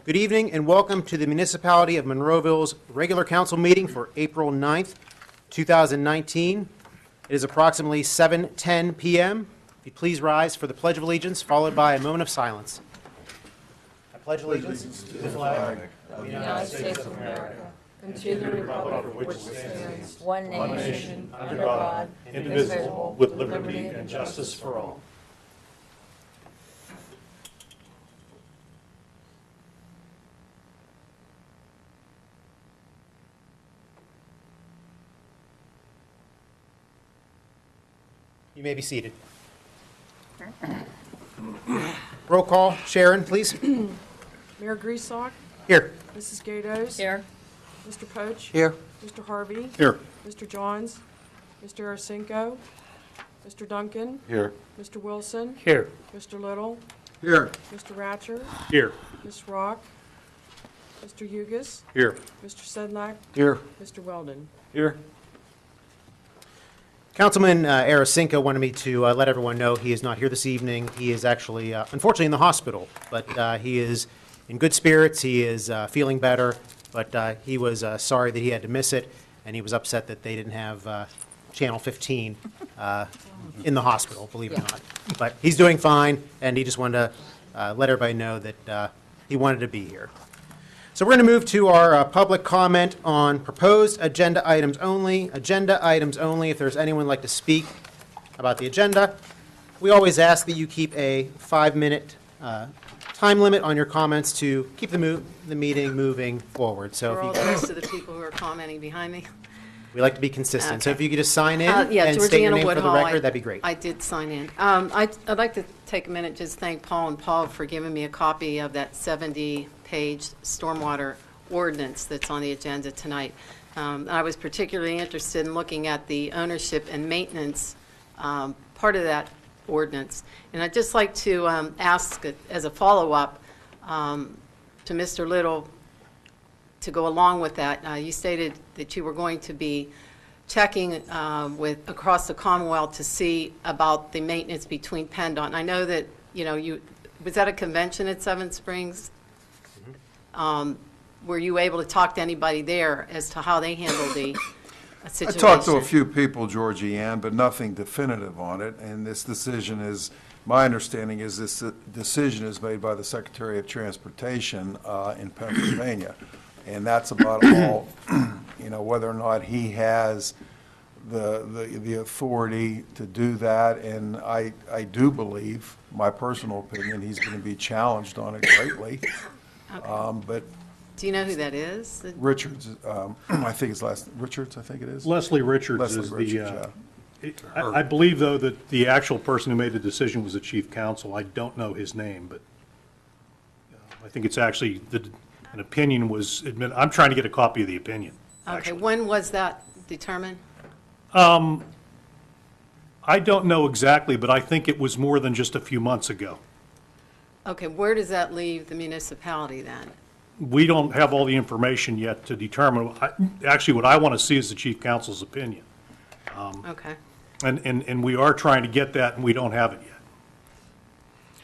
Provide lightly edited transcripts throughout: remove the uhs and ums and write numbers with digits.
Good evening and welcome to the Municipality of Monroeville's regular council meeting for April 9th, 2019. It is approximately 7:10 p.m. If you please rise for the Pledge of Allegiance, followed by a moment of silence. I pledge allegiance to the flag of the United States of America and to the republic for which it stands, one nation, under God, indivisible, with liberty and justice for all. You may be seated. Roll call. Sharon, please. Mayor Grieslock? Here. Mrs. Gatos? Here. Mr. Poach? Here. Mr. Harvey? Here. Mr. Johns? Mr. Arasinko? Mr. Duncan? Here. Mr. Wilson? Here. Mr. Little? Here. Mr. Ratcher? Here. Ms. Rock? Mr. Hugus? Here. Mr. Sedlak? Here. Mr. Weldon? Here. Councilman Arasinko wanted me to let everyone know he is not here this evening. He is actually, unfortunately, in the hospital, but he is in good spirits. He is feeling better, but he was sorry that he had to miss it, and he was upset that they didn't have Channel 15 in the hospital, believe it or not. But he's doing fine, and he just wanted to let everybody know that he wanted to be here. So we're going to move to our public comment on proposed agenda items only. Agenda items only. If there's anyone who'd like to speak about the agenda, we always ask that you keep a 5-minute time limit on your comments to keep the meeting moving forward. So For all if the you, rest of the people who are commenting behind me. we like to be consistent. So Okay. if you could just sign in Yeah, and state your Georgiana name for the Woodhull, record, that'd be great. I did sign in. I'd like to take a minute just thank Paul and Paul for giving me a copy of that 70-page stormwater ordinance that's on the agenda tonight. I was particularly interested in looking at the ownership and maintenance part of that ordinance. And I'd just like to ask as a follow-up to Mr. Little to go along with that. You stated that you were going to be checking with across the Commonwealth to see about the maintenance between PennDOT. And I know that, you was at a convention at Seven Springs? Were you able to talk to anybody there as to how they handle the situation? I talked to a few people, Georgianne, but nothing definitive on it. And this decision is, my understanding is this decision is made by the Secretary of Transportation in Pennsylvania. And that's about all, whether or not he has the authority to do that. And I do believe, my personal opinion, he's going to be challenged on it greatly. Okay. But do you know who that is? Richards, I think it's Richards, I think it is. Leslie Richards Leslie is Richards, I believe, though, that the actual person who made the decision was the chief counsel. I don't know his name, but I think it's actually, an opinion was admitted. I'm trying to get a copy of the opinion, Okay, actually. when was that determined? I don't know exactly, but I think it was more than just a few months ago. Okay, where does that leave the municipality then? We don't have all the information yet to determine. Actually, what I want to see is the chief counsel's opinion. Okay, And we are trying to get that, and we don't have it yet.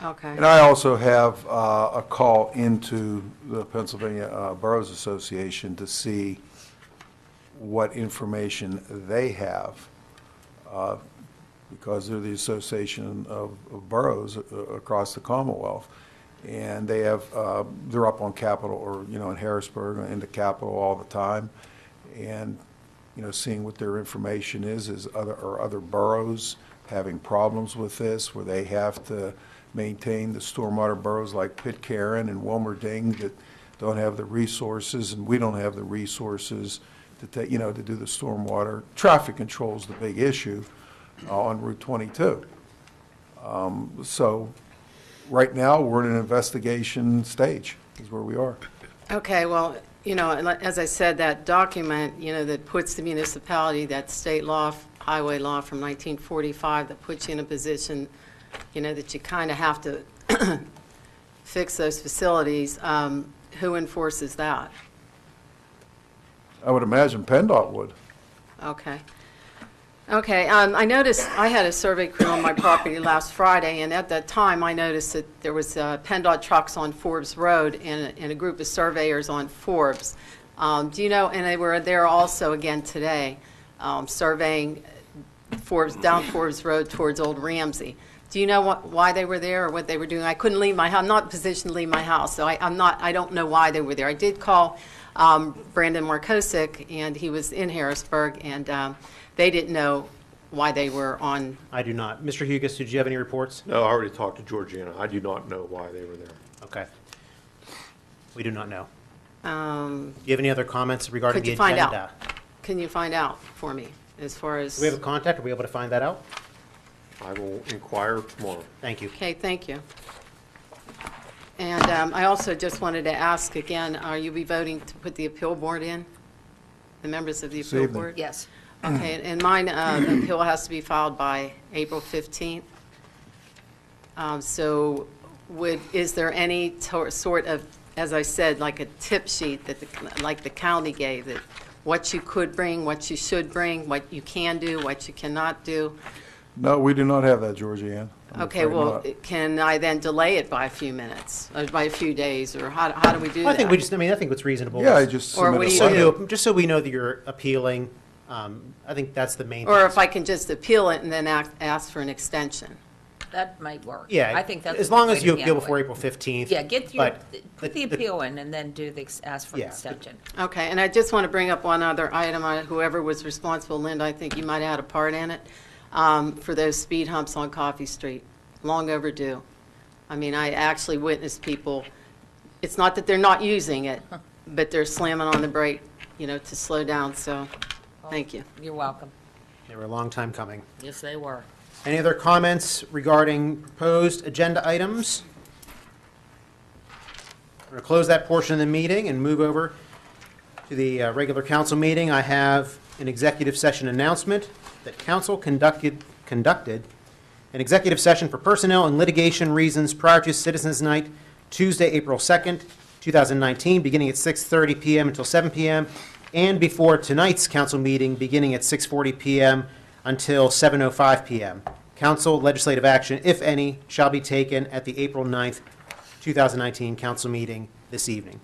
okay. And I also have a call into the Pennsylvania Boroughs Association to see what information they have, because they're the association of boroughs across the Commonwealth. And they have, they're up on Capitol, or, in Harrisburg, in the Capitol all the time. And, seeing what their information is other boroughs having problems with this, where they have to maintain the stormwater boroughs like Pitcairn and Wilmerding that don't have the resources, and we don't have the resources to take, to do the stormwater. Traffic control is the big issue on Route 22. So right now, we're in an investigation stage, is where we are. Okay, well, as I said, that document, that puts the municipality, that state law, highway law from 1945, that puts you in a position, that you kind of have to fix those facilities. Who enforces that? I would imagine PennDOT would. Okay. Okay, I noticed, I had a survey crew on my property last Friday, and at that time, I noticed that there was PennDOT trucks on Forbes Road and a group of surveyors on Forbes. Do you know, and they were there also again today, surveying Forbes, down Forbes Road towards Old Ramsey. Do you know why they were there or what they were doing? I couldn't leave my house, I'm not in a position to leave my house, so I don't know why they were there. I did call Brandon Markosik, and he was in Harrisburg, and they didn't know why they were on. I do not. Mr. Hugus, did you have any reports? No, I already talked to Georgiana. I do not know why they were there. Okay. We do not know. Um, Do you have any other comments regarding Could the you find agenda? out? Can you find out for me as far as? Do we have a contact? Are we able to find that out? I will inquire tomorrow. Thank you. Okay, thank you. And I also just wanted to ask again, are you be voting to put the appeal board in? The members of the This appeal evening. board? Yes. Okay, and mine, appeal has to be filed by April 15th. So is there any sort of, as I said, like a tip sheet that, like the county gave, that what you could bring, what you should bring, what you can do, what you cannot do? No, we do not have that, Georgianne. I'm Okay, afraid well, not. can I then delay it by a few minutes, or by a few days, or how do we do that? Well, I think we just, I think what's reasonable. Yeah, I is- just Or submit what a do you letter. do? Just so we know that you're appealing, I think that's the main thing. Or if I can just appeal it and then ask for an extension? That might work. Yeah. I think that's. As a long good as you way to appeal handle before it. April 15th. Yeah, put the the- appeal in and then ask for an Yeah, extension. Okay, and I just want to bring up one other item. Whoever was responsible, Linda, I think you might have had a part in it, for those speed humps on Coffee Street. Long overdue. I mean, I actually witnessed people, it's not that they're not using it, but they're slamming on the brake, to slow down, so, thank you. You're welcome. They were a long time coming. Yes, they were. Any other comments regarding proposed agenda items? We're going to close that portion of the meeting and move over to the regular council meeting. I have an executive session announcement that council conducted an executive session for personnel and litigation reasons prior to Citizens Night, Tuesday, April 2nd, 2019, beginning at 6:30 p.m. until 7 p.m., and before tonight's council meeting, beginning at 6:40 p.m. until 7:05 p.m. Council legislative action, if any, shall be taken at the April 9th, 2019 council meeting this evening.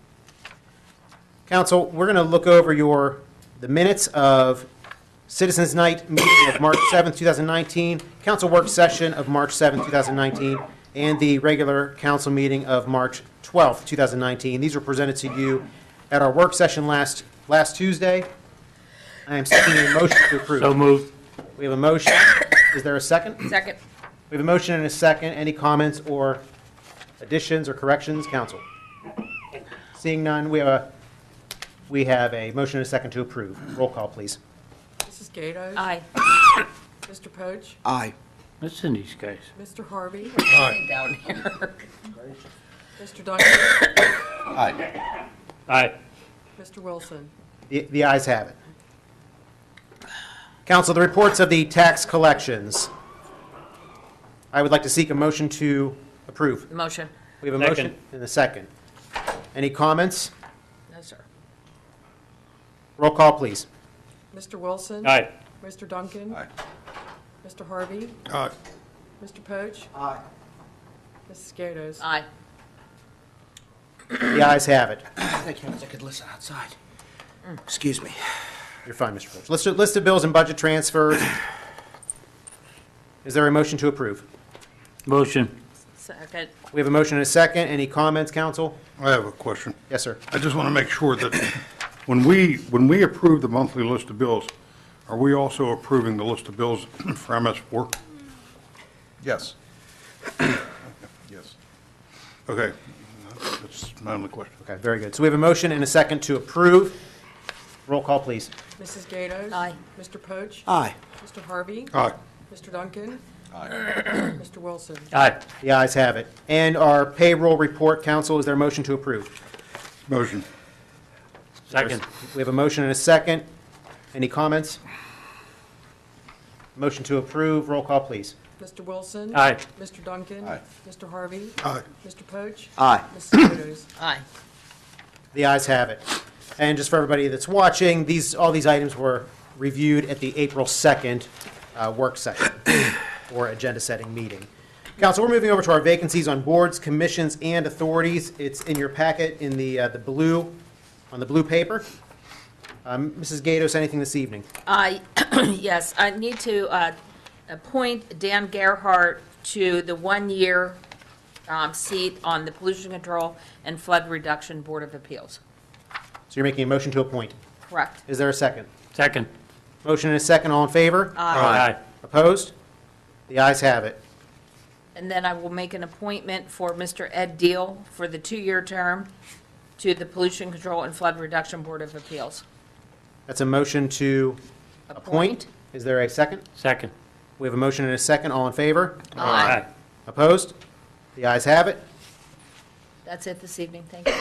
Council, we're going to look over the minutes of Citizens Night meeting of March 7th, 2019, council work session of March 7th, 2019, and the regular council meeting of March 12th, 2019. These were presented to you at our work session last Tuesday. I am seeking a motion to approve. So moved. We have a motion. Is there a second? Second. We have a motion and a second. Any comments or additions or corrections, council? Seeing none, we have a motion and a second to approve. Roll call, please. Mrs. Gatos? Aye. Mr. Poach? Aye. What's in these guys? Mr. Harvey? Down here. Mr. Duncan? Aye. Aye. Mr. Wilson? The ayes have it. Council, the reports of the tax collections. I would like to seek a motion to approve. Motion. We have a motion Second. and a second. Any comments? No, sir. Roll call, please. Mr. Wilson? Aye. Mr. Duncan? Aye. Mr. Harvey? Aye. Mr. Poach? Aye. Mrs. Gatos? Aye. The ayes have it. Thank you. I could listen outside. Excuse me. You're fine, Mr. Roach. List of bills and budget transfers. Is there a motion to approve? Motion. Second. We have a motion and a second. Any comments, council? I have a question. Yes, sir. I just want to make sure that when we approve the monthly list of bills, are we also approving the list of bills for MS4? Yes. Yes. Okay, that's my only question. Okay, very good. So we have a motion and a second to approve. Roll call, please. Mrs. Gatos? Aye. Mr. Poach? Aye. Mr. Harvey? Aye. Mr. Duncan? Aye. Mr. Wilson? Aye. The ayes have it. And our payroll report, council, is there a motion to approve? Motion. Second. We have a motion and a second. Any comments? Motion to approve. Roll call, please. Mr. Wilson? Aye. Mr. Duncan? Aye. Mr. Harvey? Aye. Mr. Poach? Aye. Mrs. Gatos? Aye. The ayes have it. And just for everybody that's watching, all these items were reviewed at the April 2nd work session or agenda-setting meeting. Council, we're moving over to our vacancies on boards, commissions, and authorities. It's in your packet in the blue, on the blue paper. Mrs. Gatos, anything this evening? Yes, I need to appoint Dan Gerhardt to the one-year seat on the Pollution Control and Flood Reduction Board of Appeals. So you're making a motion to appoint. Correct. Is there a second? Second. Motion and a second, all in favor? Aye. Opposed? The ayes have it. And then I will make an appointment for Mr. Ed Deal for the two-year term to the Pollution Control and Flood Reduction Board of Appeals. That's a motion to appoint. Is there a second? Second. We have a motion and a second, all in favor? Aye. Opposed? The ayes have it. That's it this evening, thank you.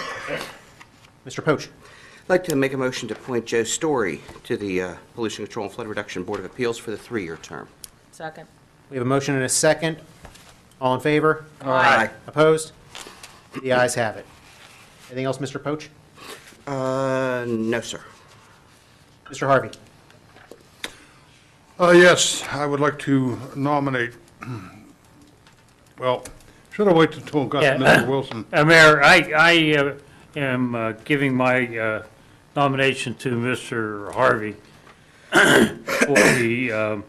Mr. Poach. I'd like to make a motion to appoint Joe Story to the Pollution Control and Flood Reduction Board of Appeals for the 3-year term. Second. We have a motion and a second. All in favor? Aye. Opposed? The ayes have it. Anything else, Mr. Poach? No, sir. Mr. Harvey? Yes, I would like to nominate, well, should I wait until got to Mr. Wilson? Mayor, I am giving my nomination to Mr. Harvey for the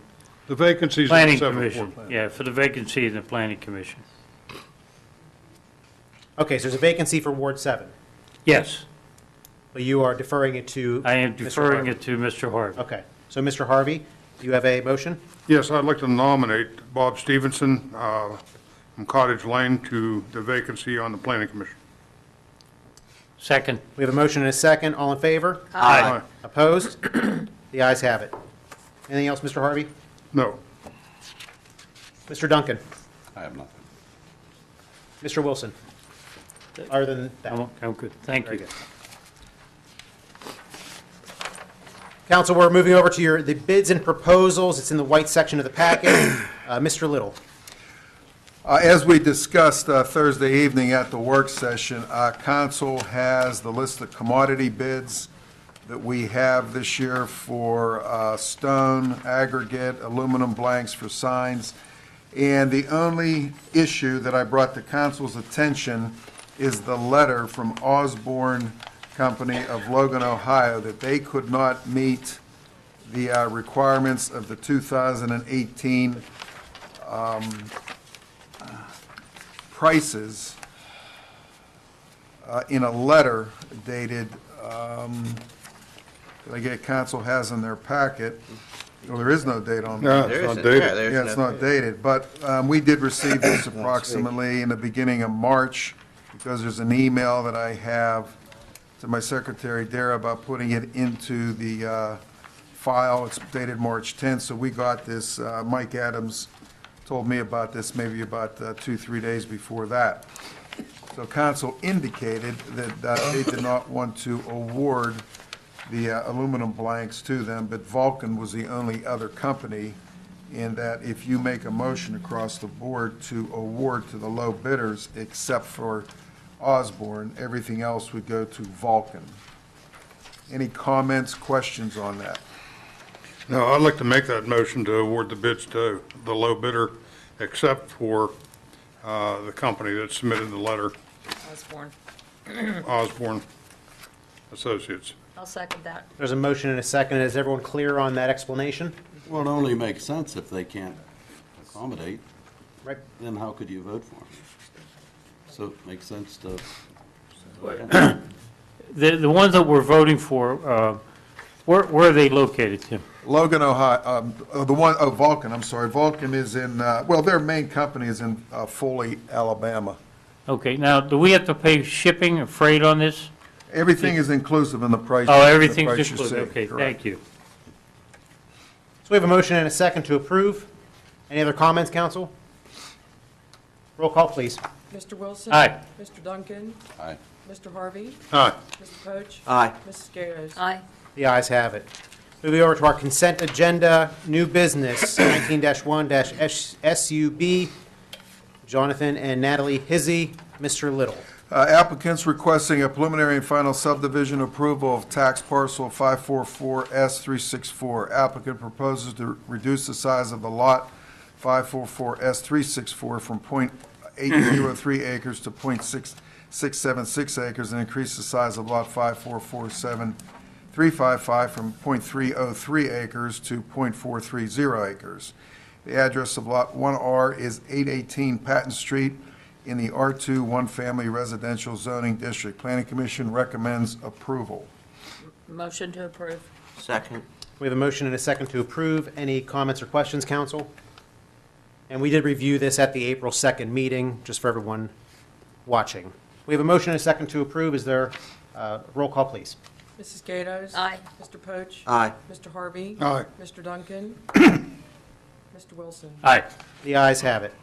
The vacancies. Planning except for Commission. board. Yeah, for the vacancy in the Planning Commission. Okay, so there's a vacancy for Ward 7, Yes, but you are deferring it to I am Mr. deferring Harvey. it to Mr. Harvey. Okay, so Mr. Harvey, do you have a motion? Yes, I'd like to nominate Bob Stevenson from Cottage Lane to the vacancy on the Planning Commission. Second. We have a motion and a second. All in favor? Aye. Opposed? The ayes have it. Anything else, Mr. Harvey? No. Mr. Duncan? I have nothing. Mr. Wilson? Other than that? I'm good, thank Very you. good. Council, we're moving over to the bids and proposals. It's in the white section of the packet. Mr. Little? As we discussed Thursday evening at the work session, council has the list of commodity bids that we have this year for stone, aggregate, aluminum blanks for signs. And the only issue that I brought to council's attention is the letter from Osborne Company of Logan, Ohio, that they could not meet the requirements of the 2018 prices in a letter dated, that I get council has in their packet. Well, there is no date on No, there. it's not Yeah, dated. there's Yeah, it's no- not dated, but we did receive this approximately in the beginning of March, because there's an email that I have to my secretary, Dara, about putting it into the file. It's dated March 10th, so we got this, Mike Adams told me about this maybe about 2-3 days before that. So council indicated that they did not want to award the aluminum blanks to them, but Vulcan was the only other company, in that if you make a motion across the board to award to the low bidders, except for Osborne, everything else would go to Vulcan. Any comments, questions on that? No, I'd like to make that motion to award the bids to the low bidder, except for the company that submitted the letter, Osborne. Osborne Associates. I'll second that. There's a motion and a second. Is everyone clear on that explanation? Well, it only makes sense if they can't accommodate, Right. then how could you vote for them? So it makes sense to, The ones that we're voting for, where are they located, Tim? Logan, Ohio, Vulcan, I'm sorry. Vulcan is in, well, their main company is in Foley, Alabama. Okay, now, do we have to pay shipping or freight on this? Everything is inclusive in the price. Oh, the everything's price you included, see, okay, correct. thank you. So we have a motion and a second to approve. Any other comments, council? Roll call, please. Mr. Wilson? Aye. Mr. Duncan? aye. Mr. Harvey? Aye. Mr. Poach? Aye. Mrs. Gatos? Aye. The ayes have it. Moving over to our consent agenda, new business, 19-1-SUB, Jonathan and Natalie Hizzy. Mr. Little. Applicants requesting a preliminary and final subdivision approval of tax parcel 544S364. Applicant proposes to reduce the size of the lot 544S364 from .803 acres to .676 acres and increase the size of lot 5447355 from .303 acres to .430 acres. The address of Lot 1R is 818 Patton Street in the R2 one-family residential zoning district. Planning Commission recommends approval. Motion to approve. Second. We have a motion and a second to approve. Any comments or questions, council? And we did review this at the April 2nd meeting, just for everyone watching. We have a motion and a second to approve. Is there roll call, please? Mrs. Gatos? Aye. Mr. Poach? Aye. Mr. Harvey? Aye. Mr. Duncan? Mr. Wilson? Aye. The ayes have it.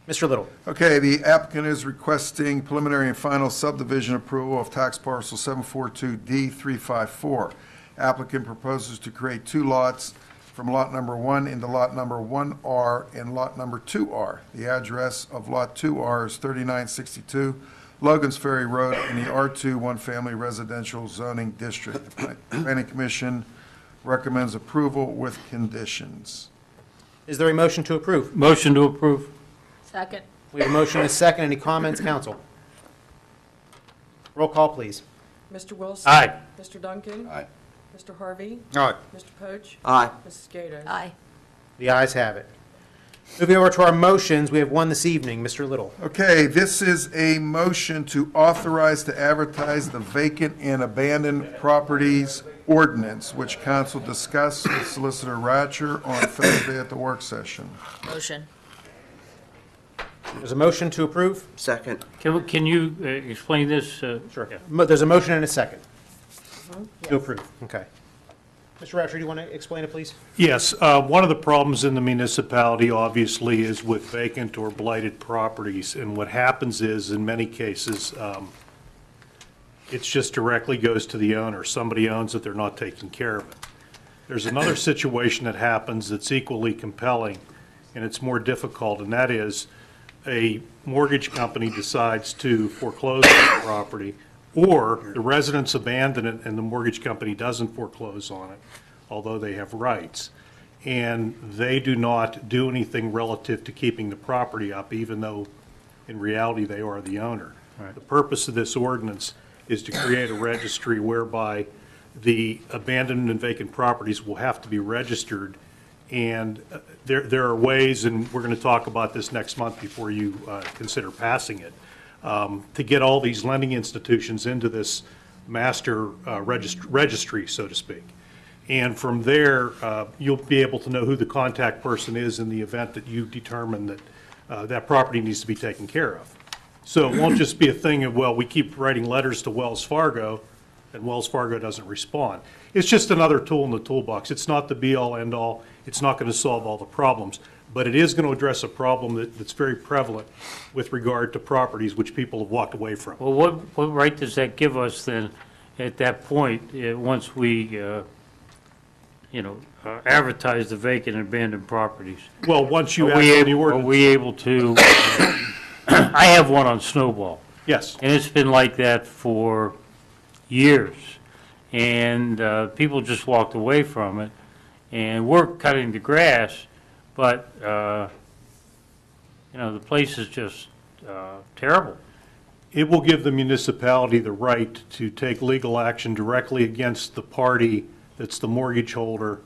Mr. Little. Okay, the applicant is requesting preliminary and final subdivision approval of tax parcel 742D354. Applicant proposes to create two lots from lot number 1 into lot number 1R and lot number 2R. The address of lot 2R is 3962 Logan's Ferry Road in the R2 one-family residential zoning district. The Planning Commission recommends approval with conditions. Is there a motion to approve? Motion to approve. Second. We have a motion and a second. Any comments, council? Roll call, please. Mr. Wilson? Aye. Mr. Duncan? Aye. Mr. Harvey? Aye. Mr. Poach? Aye. Mrs. Gatos? Aye. The ayes have it. Moving over to our motions, we have one this evening. Mr. Little. Okay, this is a motion to authorize to advertise the vacant and abandoned properties ordinance, which council discussed with Solicitor Ratcher on Thursday at the work session. Motion. There's a motion to approve? Second. Can you explain this? Sure. There's a motion and a second. To approve, okay. Mr. Ratcher, do you want to explain it, please? Yes, one of the problems in the municipality, obviously, is with vacant or blighted properties. And what happens is, in many cases, it just directly goes to the owner. Somebody owns it, they're not taking care of it. There's another situation that happens that's equally compelling, and it's more difficult, and that is a mortgage company decides to foreclose on the property, or the residents abandon it and the mortgage company doesn't foreclose on it, although they have rights. And they do not do anything relative to keeping the property up, even though in reality they are the owner. Right. The purpose of this ordinance is to create a registry whereby the abandoned and vacant properties will have to be registered. And there are ways, and we're going to talk about this next month before you consider passing it, to get all these lending institutions into this master registry, so to speak. And from there, you'll be able to know who the contact person is in the event that you determine that that property needs to be taken care of. So it won't just be a thing of, well, we keep writing letters to Wells Fargo, and Wells Fargo doesn't respond. It's just another tool in the toolbox. It's not the be-all, end-all. It's not going to solve all the problems, but it is going to address a problem that's very prevalent with regard to properties which people have walked away from. Well, what right does that give us then at that point, once we, advertise the vacant and abandoned properties? Well, once you Are act we on the able, are ordinance. we able to, I have one on Snowball, Yes. and it's been like that for years. And people just walked away from it, and we're cutting the grass, but, the place is just terrible. It will give the municipality the right to take legal action directly against the party that's the mortgage holder,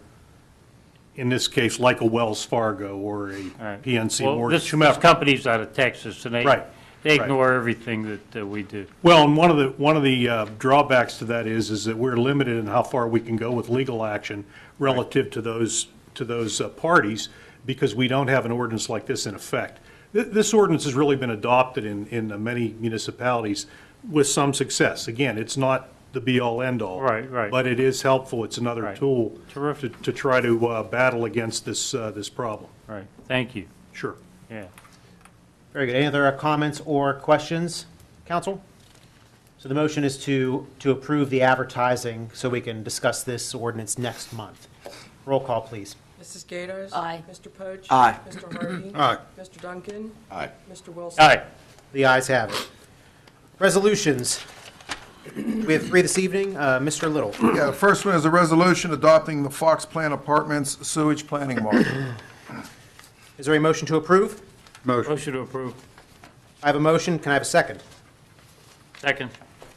in this case, like a Wells Fargo or a Right. PNC Well, mortgage, this whomever. company's out of Texas, and Right. they Right. ignore everything that we do. Well, and one of the drawbacks to that is that we're limited in how far we can go with legal action relative to those parties, because we don't have an ordinance like this in effect. This ordinance has really been adopted in many municipalities with some success. Again, it's not the be-all, end-all. Right, right. But it is helpful. It's another Right. tool Terrific. to try to battle against this problem. Right, thank you, Sure. yeah. Very good. Any other comments or questions, council? So the motion is to approve the advertising so we can discuss this ordinance next month. Roll call, please. Mrs. Gatos? Aye. Mr. Poach? Aye. Mr. Harvey? Aye. Mr. Duncan? Aye. Mr. Wilson? Aye, The ayes have it. Resolutions. We have 3 this evening. Mr. Little. Yeah, the first one is a resolution adopting the Fox Plan Apartments sewage planning model. Is there a motion to approve? Motion. Motion to approve. I have a motion. Can I have a second? Second.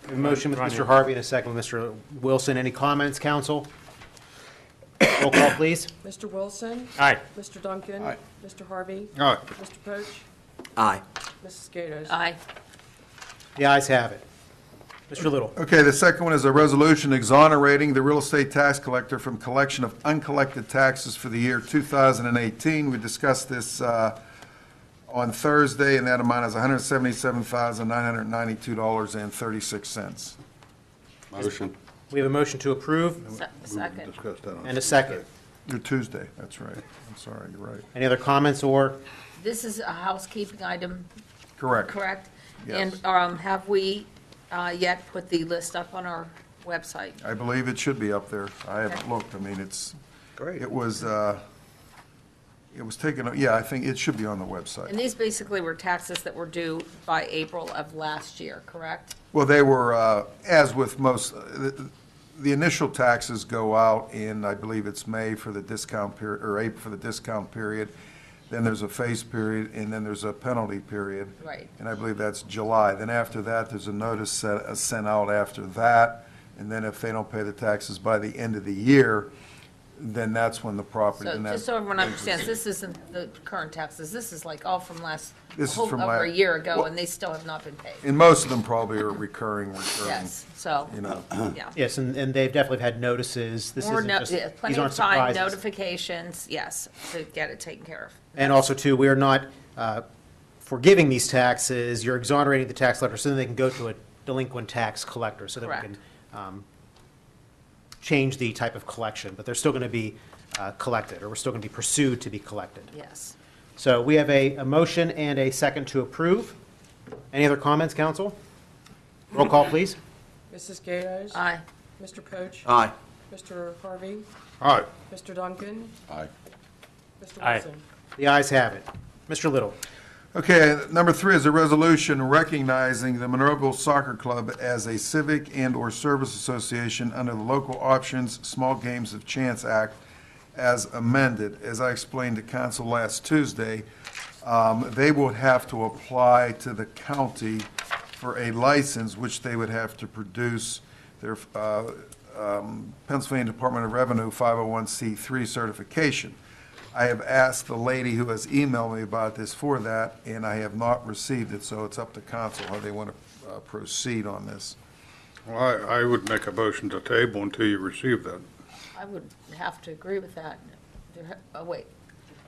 A motion with Mr. Harvey and a second with Mr. Wilson. Any comments, council? Roll call, please. Mr. Wilson? Aye. Mr. Duncan? Aye. Mr. Harvey? Aye. Mr. Poach? Aye. Mrs. Gatos? Aye. The ayes have it. Mr. Little. Okay, the second one is a resolution exonerating the real estate tax collector from collection of uncollected taxes for the year 2018. We discussed this on Thursday, and that amount is $177,992.36. Motion. We have a motion to approve Second. Discuss that on and a second. Your Tuesday, that's right. I'm sorry, you're right. Any other comments or? This is a housekeeping item, Correct. correct? Yes. And have we yet put the list up on our website? I believe it should be up there. I haven't Okay. looked. I mean, Great. it was taken, yeah, I think it should be on the And website. these basically were taxes that were due by April of last year, correct? Well, they were, as with most, the initial taxes go out in, I believe it's May for the discount period, or April for the discount period. Then there's a face period, and then there's a penalty period. Right. And I believe that's July. Then after that, there's a notice sent out after that. And then if they don't pay the taxes by the end of the year, then that's when the property. So then that- just so everyone understands, this isn't the current taxes, this is like all from This is from over a last- year ago, well- and they still have not been paid. And most of them probably are recurring, Yes, so, you know. yeah. Yes, and they've definitely had notices. This More isn't just, yeah, plenty these of aren't time, surprises. notifications, yes, to get it taken care of. And also, too, we are not forgiving these taxes. You're exonerating the tax collector so that they can go to a delinquent tax collector so that we Correct. can change the type of collection. But they're still going to be collected, or we're still going to be pursued to be collected. Yes. So we have a motion and a second to approve. Any other comments, council? Roll call, please. Mrs. Gatos? Aye. Mr. Poach? Aye. Mr. Harvey? Aye. Mr. Duncan? Aye. Mr. Aye. Wilson? The ayes have it. Mr. Little. Okay, number 3 is a resolution recognizing the Monroeville Soccer Club as a civic and/or service association under the Local Options Small Games of Chance Act as amended. As I explained to council last Tuesday, they would have to apply to the county for a license, which they would have to produce their Pennsylvania Department of Revenue 501c3 certification. I have asked the lady who has emailed me about this for that, and I have not received it, so it's up to council how they want to proceed on this. Well, I would make a motion to table until you receive that. I would have to agree with that. Oh, wait.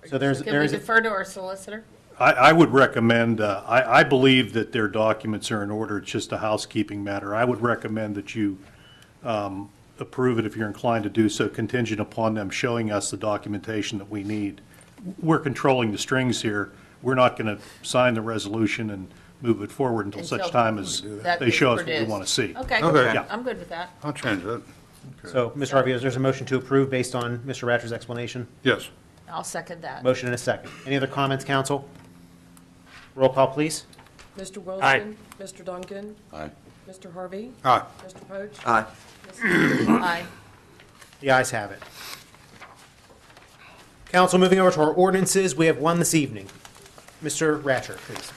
So there's, Can we defer to our solicitor? I would recommend, I believe that their documents are in order, it's just a housekeeping matter. I would recommend that you approve it if you're inclined to do so, contingent upon them showing us the documentation that we need. We're controlling the strings here. We're not going to sign the resolution and move it forward until such time as That they show us is what we want to see. Okay, Okay. Yeah. I'm good with that. I'll change that. so, Mr. Harvey, there's a motion to approve based on Mr. Ratcher's explanation? Yes. I'll second that. Motion and a second. Any other comments, council? Roll call, please. Mr. Wilson? Aye. Mr. Duncan? Aye. Mr. Harvey? Aye. Mr. Poach? Aye. Aye. The ayes have it. Council, moving over to our ordinances, we have one this evening. Mr. Ratcher, please.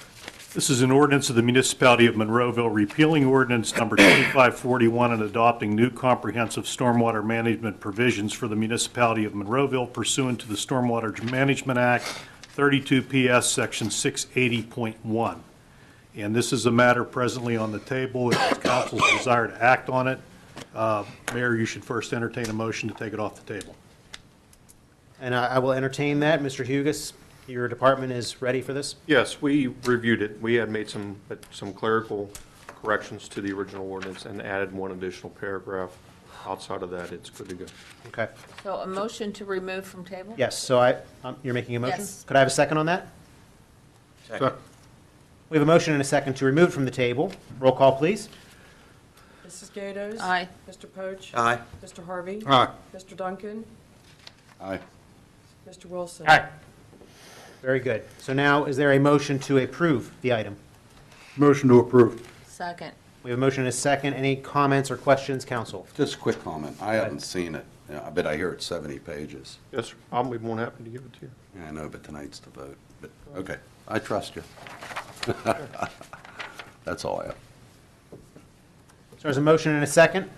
This is an ordinance of the Municipality of Monroeville repealing ordinance number 2541 and adopting new comprehensive stormwater management provisions for the Municipality of Monroeville pursuant to the Stormwater Management Act, 32 PS Section 680.1. And this is a matter presently on the table. It's council's desire to act on it. Mayor, you should first entertain a motion to take it off the table. And I will entertain that. Mr. Hugus, your department is ready for this? Yes, we reviewed it. We had made some clerical corrections to the original ordinance and added one additional paragraph. Outside of that, it's good to go. Okay. So a motion to remove from table? Yes, so you're making a motion? Yes. Could I have a second on that? Second. We have a motion and a second to remove from the table. Roll call, please. Mrs. Gatos? Aye. Mr. Poach? Aye. Mr. Harvey? Aye. Mr. Duncan? Aye. Mr. Wilson? Aye. Very good. So now, is there a motion to approve the item? Motion to approve. Second. We have a motion and a second. Any comments or questions, council? Just a quick comment. I haven't seen it. I bet I hear it's 70 pages. Yes, sir. I'll be more than happy to give it to you. Yeah, I know, but tonight's the vote. But, okay, I trust you. That's all I have. So there's a motion and a second.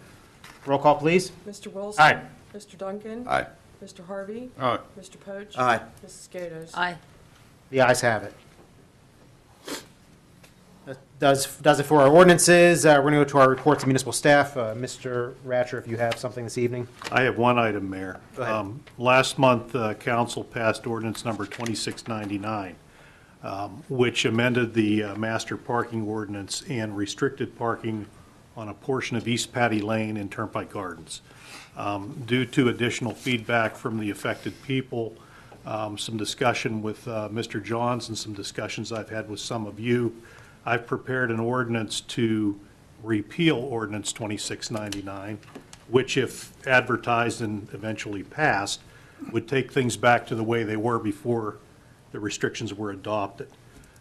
Roll call, please. Mr. Wilson. Aye. Mr. Duncan. Aye. Mr. Harvey. Aye. Mr. Poach. Aye. Mrs. Gatos. Aye. The ayes have it. That does it for our ordinances. We're going to go to our reports of municipal staff. Mr. Ratcher, if you have something this evening. I have one item, Mayor. Go ahead. Last month, council passed ordinance number 2699, which amended the master parking ordinance and restricted parking on a portion of East Patty Lane in Turnpike Gardens. Due to additional feedback from the affected people, some discussion with Mr. Johns and some discussions I've had with some of you, I've prepared an ordinance to repeal ordinance 2699, which if advertised and eventually passed, would take things back to the way they were before the restrictions were adopted.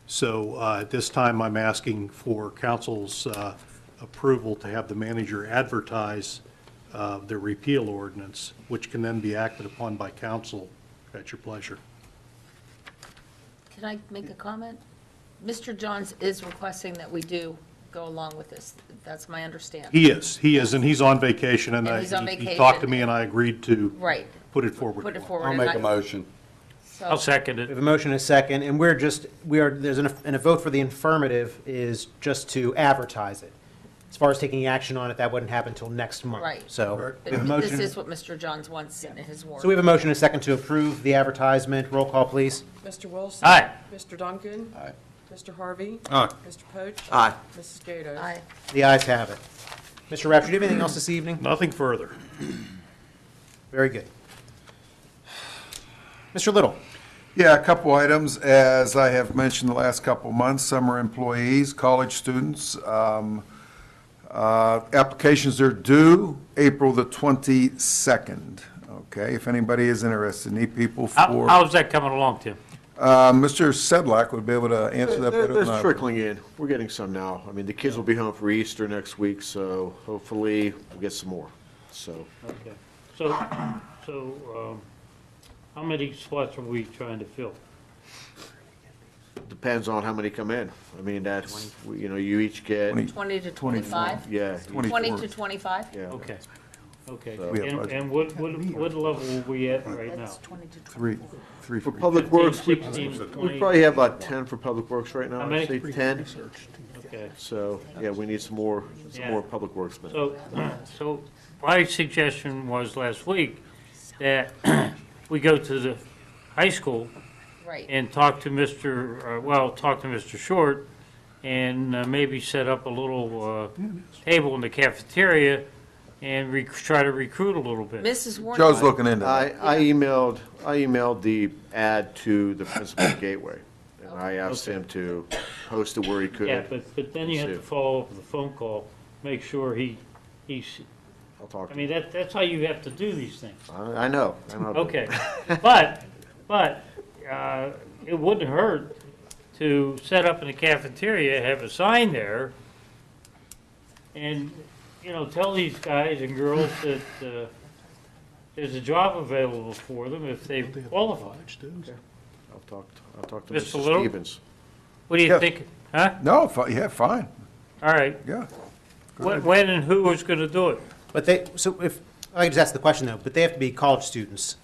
So at this time, I'm asking for council's approval to have the manager advertise the repeal ordinance, which can then be acted upon by council at your pleasure. Can I make a comment? Mr. Johns is requesting that we do go along with this. That's my understanding. He is, and he's on vacation, and And he's on he vacation. talked to me, and I agreed to Right. put it forward. Put it to him. forward. I'll and make I- a motion. so- I'll second We it. have a motion and a second, and there's and a vote for the affirmative is just to advertise it. As far as taking action on it, that wouldn't happen until next month. Right. So we have a But This motion. is what Mr. Johns wants in his warrant. So we have a motion and a second to approve the advertisement. Roll call, please. Mr. Wilson. Aye. Mr. Duncan. Aye. Mr. Harvey. Aye. Mr. Poach. Aye. Mrs. Gatos. Aye. The ayes have it. Mr. Rapture, do you have anything else this evening? Nothing further. Very good. Mr. Little. Yeah, a couple items. As I have mentioned the last couple of months, summer employees, college students, applications are due April the 22nd. Okay, if anybody is interested, need people for, How's that coming along, Tim? Mr. Sedlak would be able to answer that better than That's I. trickling in. We're getting some now. I mean, the kids will be home for Easter next week, so hopefully we'll get some more. So, Okay. So, how many spots are we trying to fill? depends on how many come in. I mean, that's, you each get, 20 to 25? yeah. 20 to 25? Yeah. Okay, okay. So- We have And budget. and what level are we at right now? That's 20 to 25. Three For for each. Public Works, 16, we 20? probably have about 10 for Public Works right now. How many? I'd say 10. Okay. So, yeah, we need some more Yeah. Public Works men. So my suggestion was last week that we go to the high school Right. and talk to Mr. Short and maybe set up a little table in the cafeteria and try to recruit a little bit. Mrs. Warren. Joe's looking into that. I emailed the ad to the principal of Gateway, and I asked Okay. him to post it where he could. Yeah, but then you have to See. follow up with a phone call, make sure he's, I'll talk I to mean, him. that's how you have to do these things. I know. Okay, but it wouldn't hurt to set up in the cafeteria, have a sign there, and, tell these guys and girls that there's a job available for them if they qualify. I'll talk to Mr. Mr. Little? Stevens. What do you Yeah. think? Huh? No, yeah, fine, All right. yeah. When and who is going to do it? But I just asked the question though, but they have to be college students.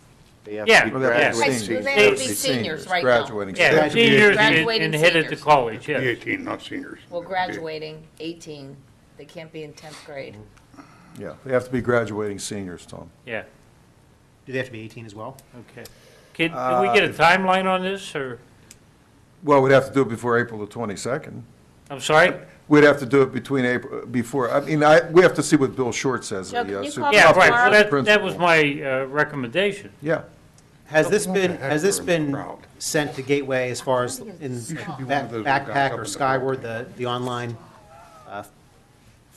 They have Yeah, to be Well, they're yeah. High graduating school, seniors. they have to be seniors right now. Graduating. Yeah, Graduating seniors and Graduating headed to seniors. college, Be yes. 18, not seniors. Well, graduating 18, they can't be in 10th grade. Yeah, they have to be graduating seniors, Tom. Yeah, Do they have to be 18 as well? okay. Can we get a timeline on this, or, Well, we'd have to do it before April the 22nd. I'm sorry? We'd have to do it between we have to see what Bill Short says. Joe, the, can you super- call Yeah, Tomorrow? right, well, that Principal. was my recommendation. Yeah, Has this What the been, heck has this are been proud? sent to Gateway as far as in should be one of those that got Backpack up or in the Skyward, the online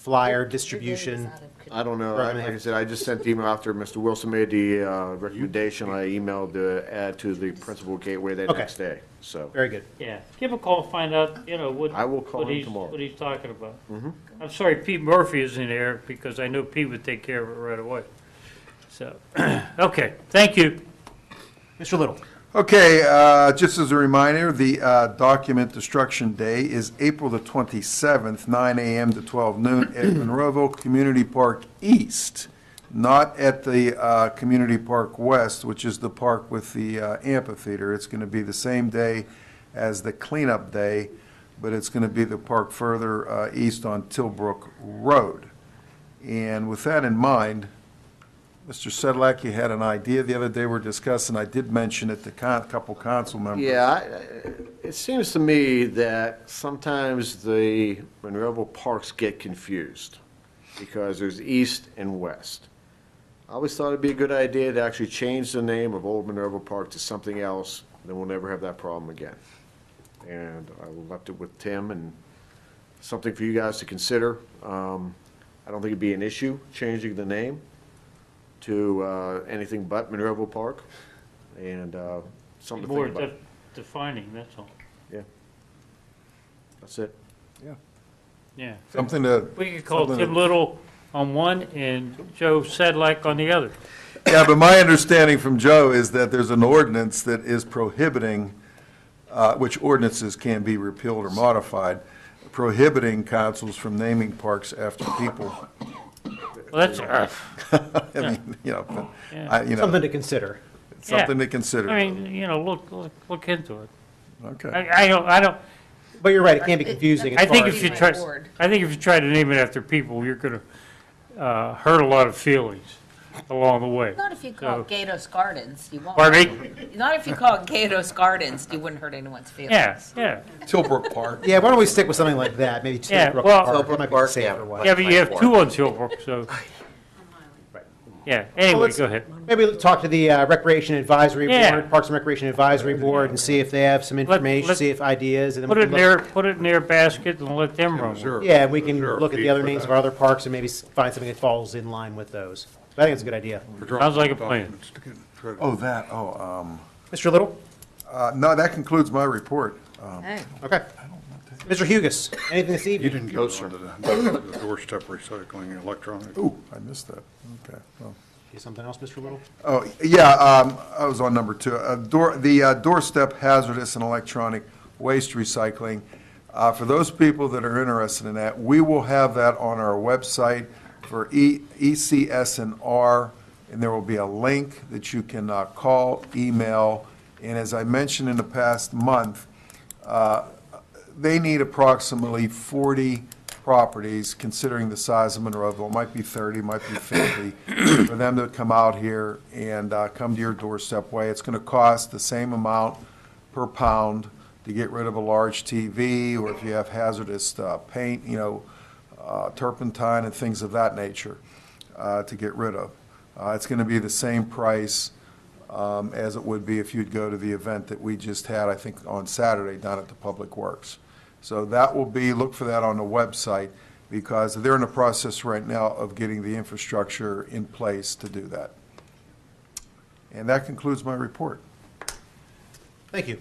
flyer distribution. I don't know. Like I said, I just sent the email after Mr. Wilson made the recommendation. I emailed to add to the principal gateway that Okay. next day, so. Very good. Yeah, give him a call, find out, what. I will call what him he's- tomorrow. What he's talking about. I'm sorry Pete Murphy isn't here, because I know Pete would take care of it right away. So, okay, thank you. Mr. Little. Okay, just as a reminder, the document destruction day is April the 27th, 9 a.m. to 12 noon at Monroeville Community Park East, not at the Community Park West, which is the park with the amphitheater. It's going to be the same day as the cleanup day, but it's going to be the park further east on Tilbrook Road. And with that in mind, Mr. Sedlak, you had an idea the other day we were discussing. I did mention it to a couple council members. Yeah, it seems to me that sometimes the Monroeville parks get confused because there's east and west. I always thought it'd be a good idea to actually change the name of Old Monroeville Park to something else, then we'll never have that problem again. And I left it with Tim and something for you guys to consider. I don't think it'd be an issue changing the name to anything but Monroeville Park, and something to More think about. defining, that's all. Yeah. That's it. Yeah. Something to. We could call something to- Tim Little on one and Joe Sedlak on the other. Yeah, but my understanding from Joe is that there's an ordinance that is prohibiting, which ordinances can be repealed or modified, prohibiting councils from naming parks after people. Well, that's, I mean, Yeah. Something to consider. something to consider. I mean, look into it. Okay. I don't, But you're right, it can be confusing as I think far if as- you try, I think if you try to name it after people, you're gonna, hurt a lot of feelings along the way. Not if you call it Gatos Gardens, you won't. Pardon me? Not if you call it Gatos Gardens, you wouldn't hurt anyone's feelings. Yeah. Tilbrook Park. Yeah, why don't we stick with something like that, maybe Yeah, Tilbrook well- Park, that Tilbrook might be Park, safer yeah. one. Yeah, but you have two on Tilbrook, so. Yeah, anyway, let's- go ahead. Maybe we'll talk to the Recreation Advisory Yeah. Board, Parks and Recreation Advisory Board, and see if they have some information, let- see if ideas, and then Put we it can in look. put it in their basket and let them run with it. Sure. Yeah, we can Sure, look at the Pete, other for names of that. our other parks and maybe find something that falls in line with those. I think it's a good idea. Sounds like a plan. Documents to get rid of. Oh, that, Mr. Little? no, that concludes my report. Hey. Okay. Mr. Hugus, anything this You evening? didn't get on to the doorstep recycling electronic. Ooh, I missed that. Okay, well. Something else, Mr. Little? Oh, yeah, I was on number 2. The doorstep hazardous and electronic waste recycling. For those people that are interested in that, we will have that on our website for ECS&R, and there will be a link that you can call, email, and as I mentioned in the past month, they need approximately 40 properties, considering the size of Monroeville. It might be 30, might be 50, for them to come out here and come to your doorstep way. It's going to cost the same amount per pound to get rid of a large TV, or if you have hazardous paint, turpentine and things of that nature to get rid of. It's going to be the same price as it would be if you'd go to the event that we just had, I think, on Saturday down at the Public Works. So that will be, look for that on the website, because they're in the process right now of getting the infrastructure in place to do that. And that concludes my report. Thank you.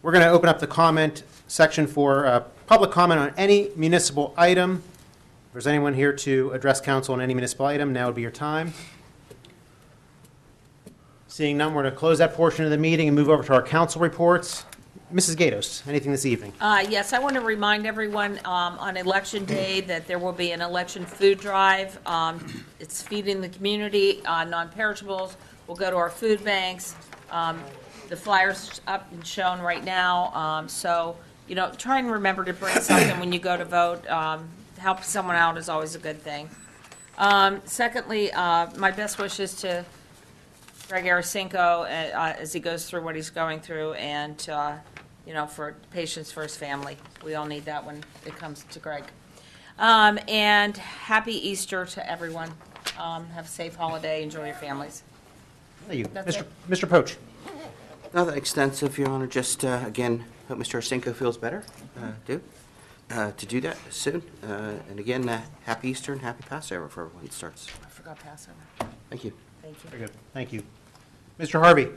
We're going to open up the comment section for public comment on any municipal item. If there's anyone here to address council on any municipal item, now would be your time. Seeing none, we're going to close that portion of the meeting and move over to our council reports. Mrs. Gatos, anything this evening? Yes, I want to remind everyone on Election Day that there will be an election food drive. It's feeding the community, non-perishables. We'll go to our food banks. The flyer's up and shown right now. So, try and remember to bring something when you go to vote. Help someone out is always a good thing. Secondly, my best wishes to Greg Arasinko as he goes through what he's going through, and for patience for his family. We all need that when it comes to Greg. And happy Easter to everyone. Have a safe holiday. Enjoy your families. Thank you. That's Mr. Poach. Nothing extensive, Your Honor, just, again, hope Mr. Arsenko feels better, do. to do that soon. And again, happy Easter and happy Passover for everyone that starts. I forgot Passover. Thank you. Thank you. Very good. Thank you. Mr. Harvey?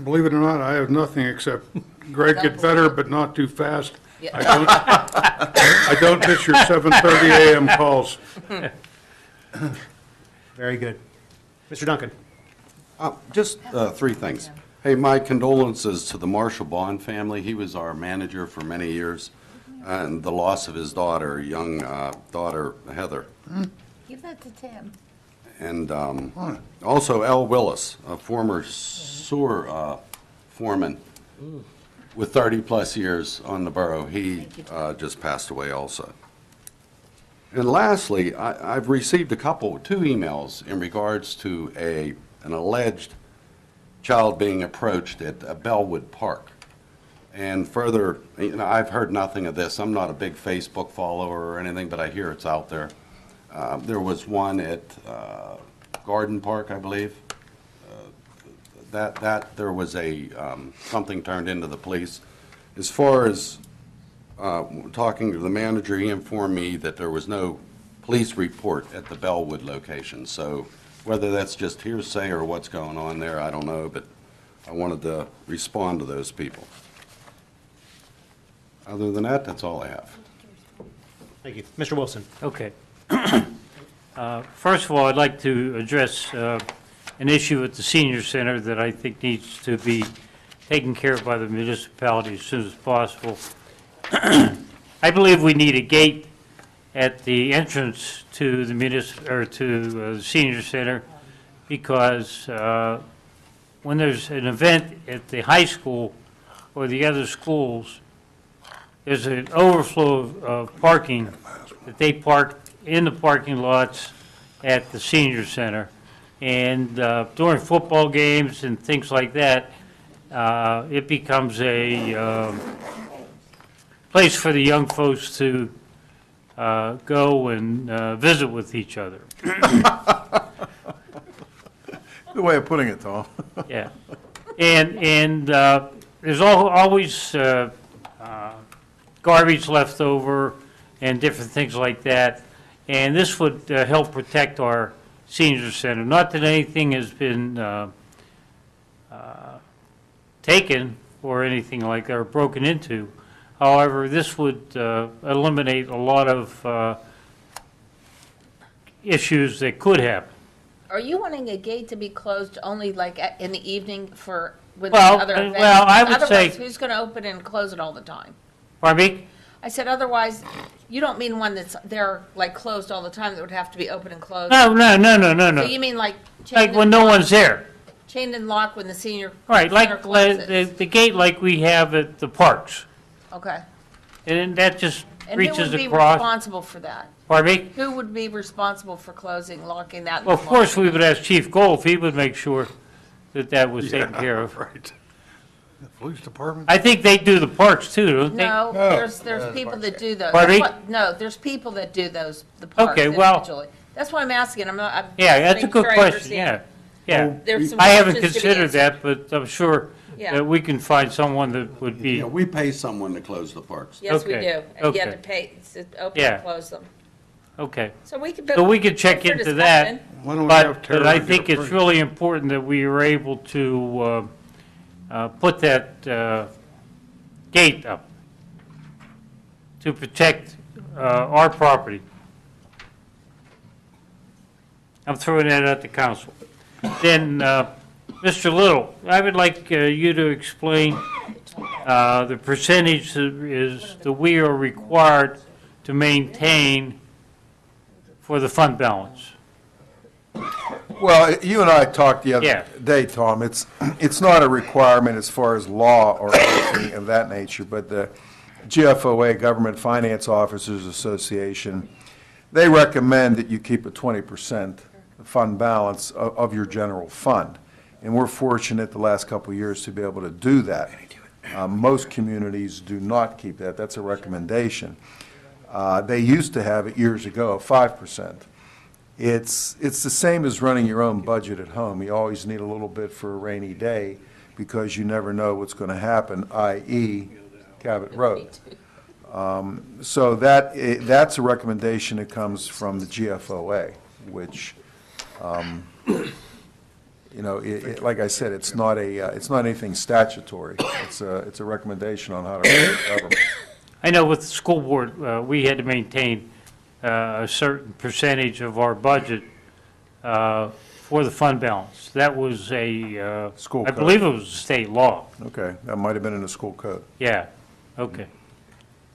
Believe it or not, I have nothing except Greg, get better, but not too fast. Yeah. I don't miss your 7:30 a.m. calls. Very good. Mr. Duncan? Just three things. Hey, my condolences to the Marshall Bond family. He was our manager for many years, and the loss of his daughter, young daughter Heather. Give that to Tim. And also Al Willis, a former sewer foreman with 30-plus years on the borough. He just passed away also. And lastly, I've received two emails in regards to an alleged child being approached at Bellwood Park. And further, I've heard nothing of this. I'm not a big Facebook follower or anything, but I hear it's out there. There was one at Garden Park, I believe. There was something turned into the police. As far as talking to the manager, he informed me that there was no police report at the Bellwood location. So whether that's just hearsay or what's going on there, I don't know, but I wanted to respond to those people. Other than that, that's all I have. Thank you. Mr. Wilson? Okay. First of all, I'd like to address an issue at the senior center that I think needs to be taken care of by the municipality as soon as possible. I believe we need a gate at the entrance to the senior center, because when there's an event at the high school or the other schools, there's an overflow of parking that they park in the parking lots at the senior center. And during football games and things like that, it becomes a place for the young folks to go and visit with each other. Good way of putting it, Tom. Yeah. And there's always garbage left over and different things like that. And this would help protect our senior center. Not that anything has been taken or anything like that, or broken into. However, this would eliminate a lot of issues that could happen. Are you wanting a gate to be closed only like in the evening for with Well, other events? well, I would say- Otherwise, who's going to open and close it all the time? Pardon me? I said otherwise, you don't mean one that's there like closed all the time that would have to be open and closed? No. So you mean like Like when no one's there. chained and locked when the senior Right, center like closes? the gate like we have at the parks. Okay. And that just And who reaches would be across. responsible for that? Pardon me? Who would be responsible for closing, locking that? and Well, of course, we locking would ask Chief Golf, he would make sure that that was taken care of. Right. The police department? I think they do the parks too, don't they? No, there's people that do those. Pardon me? That's what- No, there's people that do those, the parks Okay, well- individually. That's why I'm asking, I'm not, I'm. Yeah, that's a making good sure I question, yeah, understand. yeah. There's some I haven't questions to be considered answered. that, but I'm sure Yeah. that we can find someone that would be, Yeah, we pay someone to close the parks. Yes, we Okay, do. And you have okay. to pay, to open Yeah. and close them. okay. So we could. So we could check for into that. discussion. Why don't we have But Tara I get think a it's price? really important that we are able to put that gate up to protect our property. I'm throwing that at the council. Then, Mr. Little, I would like you to explain the percentage that we are required to maintain for the fund balance. Well, you and I talked the Yeah. other day, Tom. It's not a requirement as far as law or anything of that nature, but the GFOA, Government Finance Officers Association, they recommend that you keep a 20% fund balance of your general fund. And we're fortunate the last couple of years to be able to do that. Most communities do not keep that. That's a recommendation. They used to have it years ago, 5%. It's the same as running your own budget at home. You always need a little bit for a rainy day because you never know what's going to happen, i.e. Cabot Road. So that's a recommendation that comes from the GFOA, which, like I said, it's not anything statutory. It's a recommendation on how to run the government. I know with the school board, we had to maintain a certain percentage of our budget for the fund balance. That was School I code. believe it was a state law. Okay, that might have been in the school code. Yeah, okay.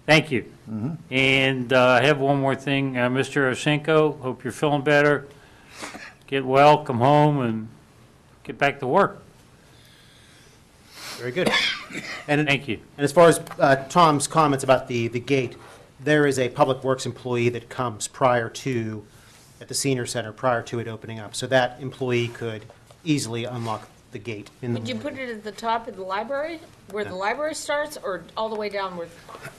Thank you. And I have one more thing. Mr. Osinko, hope you're feeling better. Get well, come home, and get back to work. Very good. And Thank you. And as far as Tom's comments about the gate, there is a Public Works employee that comes at the senior center prior to it opening up. So that employee could easily unlock the gate in the Would you morning. put it at the top of the library, where the library starts, or all the way down where,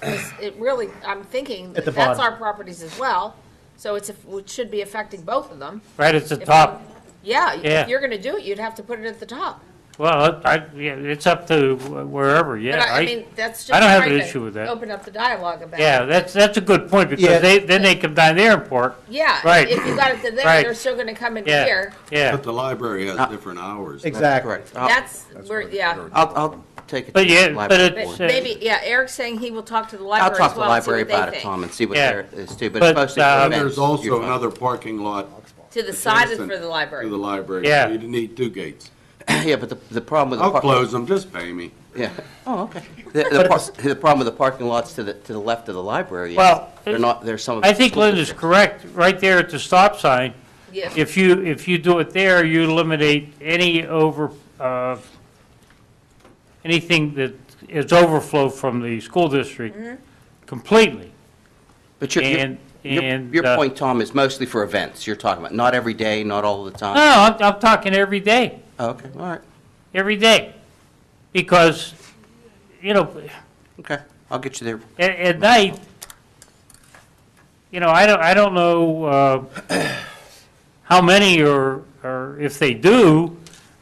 'cause it really, I'm thinking, At the that's bottom. our properties as well, so it should be affecting both of them. Right at the If top. Yeah, Yeah. if you're gonna do it, you'd have to put it at the top. Well, yeah, it's up to wherever, yeah. But I mean, that's just I don't have an trying to issue with that. open up the dialogue about it. Yeah, that's a good point, Yeah. because then they come down there and park. Yeah, Right. if you got it to there, Right. they're still gonna come in Yeah, here. yeah. But the library has different hours. Exactly. Correct. That's, where, yeah. I'll take it But to the yeah, but library it's, board. But maybe, yeah, Eric's saying he will talk to the I'll library talk as to the well, and see library what they about it, think. Tom, and see what Yeah. there is too, but But, it's mostly for and events. There's also You're fine. another parking lot To the side of, for the to library. the library. Yeah. You need two gates. Yeah, but the problem with the. I'll par- close them, just pay me. Yeah. Oh, okay. The problem with the parking lots to the left of the library is Well, they're not, there's some of. I think Linda's correct, right there at the stop sign. Yes. If you do it there, you eliminate any anything that is overflow from the school district completely. But And, your point, Tom, is mostly for events you're talking about, not every day, not all the time. No, I'm talking every day, Oh, okay, all right, every day. Because, okay, I'll get you there. at night, I don't know how many or if they do,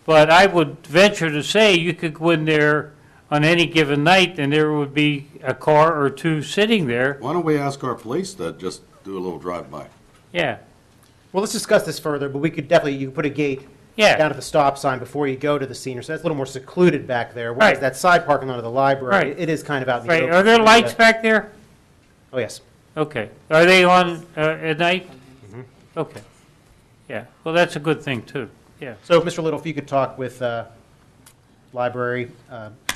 but I would venture to say you could go in there on any given night and there would be a car or two sitting there. Why don't we ask our police to just do a little drive-by? Yeah, Well, let's discuss this further, but you can put a gate Yeah. down at the stop sign before you go to the senior, so that's a little more secluded back there. Whereas Right. that side parking lot of the library, Right. it is kind of out in the right. open. Are there lights back there? Oh, yes. Okay. Are they on at night? Okay. Yeah. Well, that's a good thing, too. Yeah. So, Mr. Little, if you could talk with library,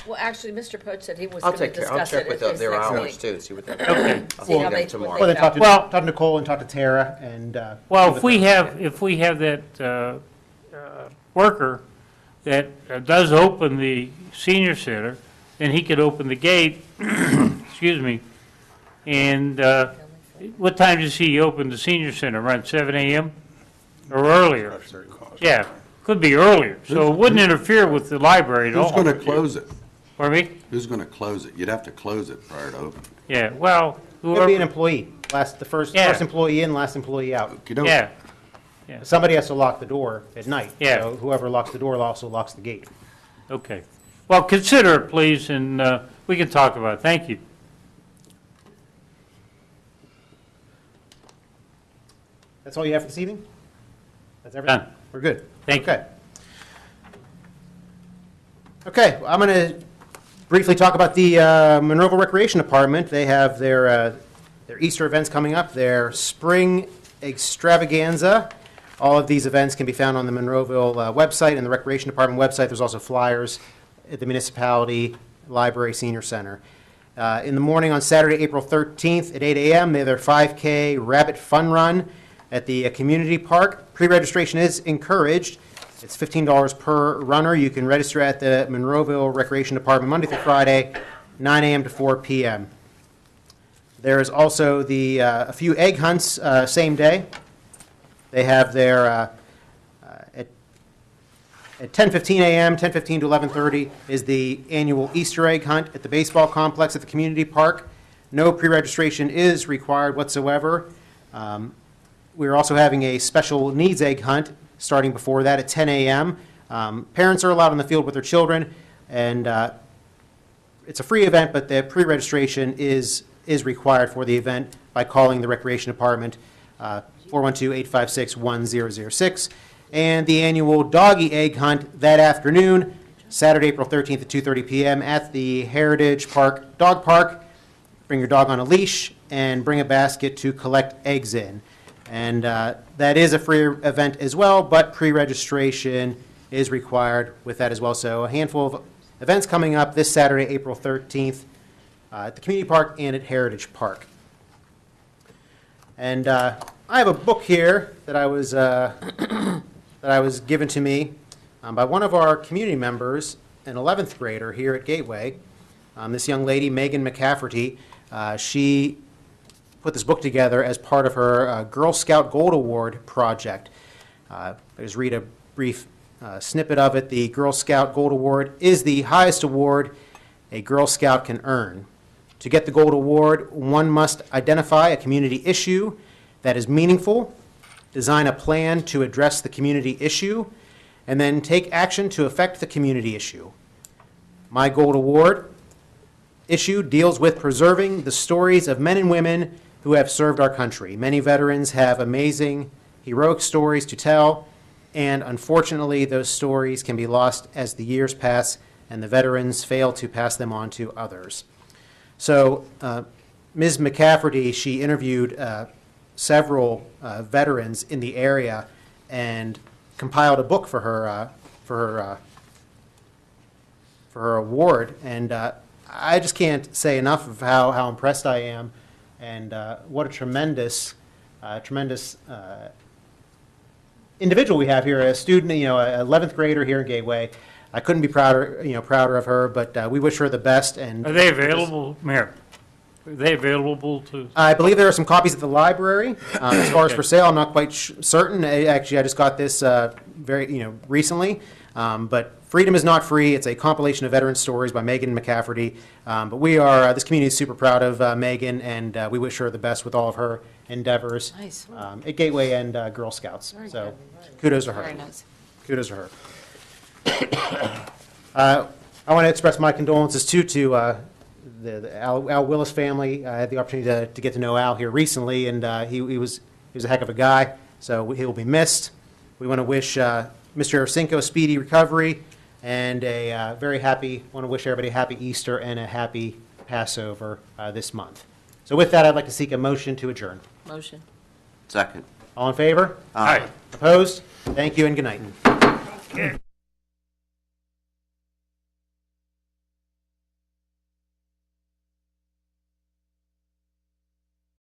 Well, actually, Mr. Poach said he was I'll gonna take care, I'll discuss check it with at his their next hours meeting. too, see what they're. Okay. See how they, tomorrow. well, then talk Well- to Nicole and talk to Tara and. Well, see if what we have that worker that does open the senior center, then he could open the gate, excuse me, and what time does he open the senior center? Around 7 a.m. or earlier? Yeah, could be earlier, so it wouldn't interfere with the library at all. Who's going to close it? Pardon me? Who's going to close it? You'd have to close it prior to opening. Yeah, well, Could be an whoever, employee, first Yeah. employee in, last employee out. Okey-doke. yeah, Somebody has to lock the door at night. Yeah. So whoever locks the door also locks the gate. okay. Well, consider it, please, and we can talk about it. Thank you. That's all you have for this evening? That's everything? Done. We're good? Thank you. Okay. Okay, I'm going to briefly talk about the Monroeville Recreation Department. They have their Easter events coming up, their spring extravaganza. All of these events can be found on the Monroeville website and the Recreation Department website. There's also flyers at the Municipality Library Senior Center. In the morning on Saturday, April 13th at 8 a.m., they have their 5K Rabbit Fun Run at the community park. Pre-registration is encouraged. It's $15 per runner. You can register at the Monroeville Recreation Department Monday through Friday, 9 a.m. to 4 p.m. There is also a few egg hunts same day. They have their at 10:15 a.m., 10:15 to 11:30 is the annual Easter egg hunt at the baseball complex at the community park. No pre-registration is required whatsoever. We're also having a special needs egg hunt starting before that at 10 a.m. Parents are allowed in the field with their children, and it's a free event, but the pre-registration is is required for the event by calling the Recreation Department, 412-856-1006. And the annual doggy egg hunt that afternoon, Saturday, April 13th at 2:30 p.m. at the Heritage Park Dog Park. Bring your dog on a leash and bring a basket to collect eggs in. And that is a free event as well, but pre-registration is required with that as well. So a handful of events coming up this Saturday, April 13th, at the Community Park and at Heritage Park. And I have a book here that I was given to me by one of our community members, an 11th grader here at Gateway. This young lady, Megan McCafferty, she put this book together as part of her Girl Scout Gold Award project. I'll just read a brief snippet of it. The Girl Scout Gold Award is the highest award a Girl Scout can earn. To get the Gold Award, one must identify a community issue that is meaningful, design a plan to address the community issue, and then take action to affect the community issue. My Gold Award issue deals with preserving the stories of men and women who have served our country. Many veterans have amazing, heroic stories to tell, and unfortunately, those stories can be lost as the years pass and the veterans fail to pass them on to others. So, Ms. McCafferty, she interviewed several veterans in the area and compiled a book for her award, and I just can't say enough of how impressed I am, and what a tremendous individual we have here, a student, an 11th grader here in Gateway. I couldn't be prouder of her, but we wish her the best. And Are they available, Mayor? Are they available to? I believe there are some copies at the library. As far as for sale, I'm not quite certain. Actually, I just got this very recently. But Freedom is Not Free. It's a compilation of veteran stories by Megan McCafferty. But we are, this community is super proud of Megan, and we wish her the best with all of her endeavors Nice. at Gateway and Girl Scouts. So kudos to her. Very nice. Kudos to her. I want to express my condolences too to the Al Willis family. I had the opportunity to get to know Al here recently, and he was a heck of a guy. So he will be missed. We want to wish Mr. Arasinko a speedy recovery and a want to wish everybody a happy Easter and a happy Passover this month. So with that, I'd like to seek a motion to adjourn. Motion. Second. All in favor? Aye. Opposed? Thank you and good night.